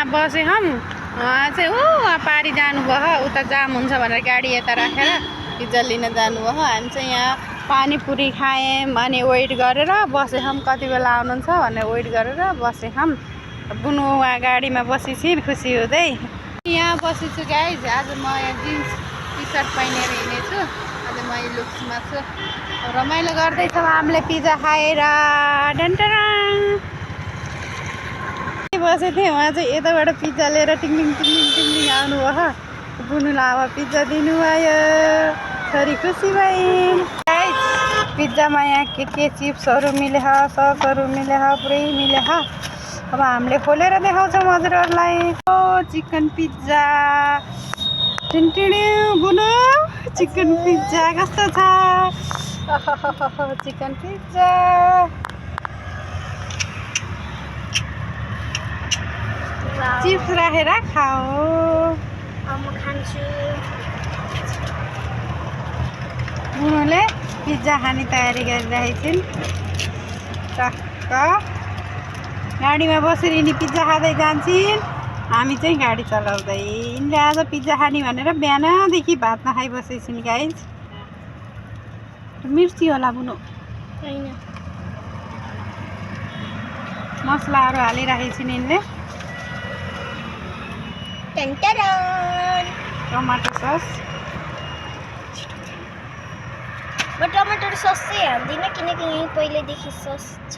यहाँ बसे हम चाहिँ पारी जानुभयो उता जाम हुन्छ भनेर गाडी यता राखेर पिज्जा लिन जानुभयो हामी चाहिँ यहाँ पानीपुरी खायौँ अनि वेट गरेर बसे हम कति बेला आउनुहुन्छ भनेर वेट गरेर बसे हम बुनु वहाँ गाडीमा बसेछि खुसी हुँदै यहाँ बसेछु गाइज आज म यहाँ जिन्स टी सर्ट पहिनेर हिँडेछु आज म यो लुक्समा छु रमाइलो गर्दैछौँ हामीले पिज्जा खाएर डन्टराङ बसेको थिएँ उहाँ चाहिँ यताबाट पिज्जा लिएर टिङ टिङ आउनुभयो बुनुलाई अब पिज्जा दिनुभयो छोरी खुसी भइन् गाइज पिज्जामा यहाँ के चिप्सहरू मिले ससहरू मिले पुरै मिले अब हामीले खोलेर देखाउँछौँ हजुरहरूलाई ओ चिकन पिज्जा बुनु चिकन पिज्जा कस्तो छ चिकन पिज्जा चिप्स राखेर खाऊ म खान्छु बुनुले पिज्जा खाने तयारी गरिरहेछन् टक्क गाडीमा बसेर यिनी पिज्जा खाँदै जान्छन् हामी चाहिँ गाडी चलाउँदै यिनले आज पिज्जा खाने भनेर बिहानदेखि भात नखाइ बसेछन् गाइज मिर्ची होला बुनु हैन मसलाहरू हालिराखेछन् यिनले टमाटर सस म टमाटर सस चाहिँ हाल्दिनँ किनकि यहीँ पहिल्यैदेखि सस छ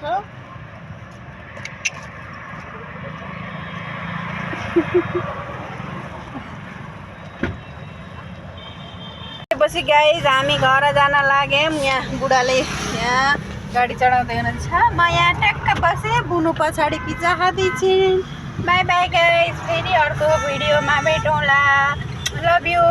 पछि गाइज हामी घर जान लाग्यौँ यहाँ बुढाले यहाँ गाडी चढाउँदै हुनुहुन्छ म यहाँ ट्याक्क बसेँ बुनु पछाडि पिज्जा खाँदैछिन् बाई बाई गाइज फेरि अर्को भिडियोमा भेटौँला लभ यू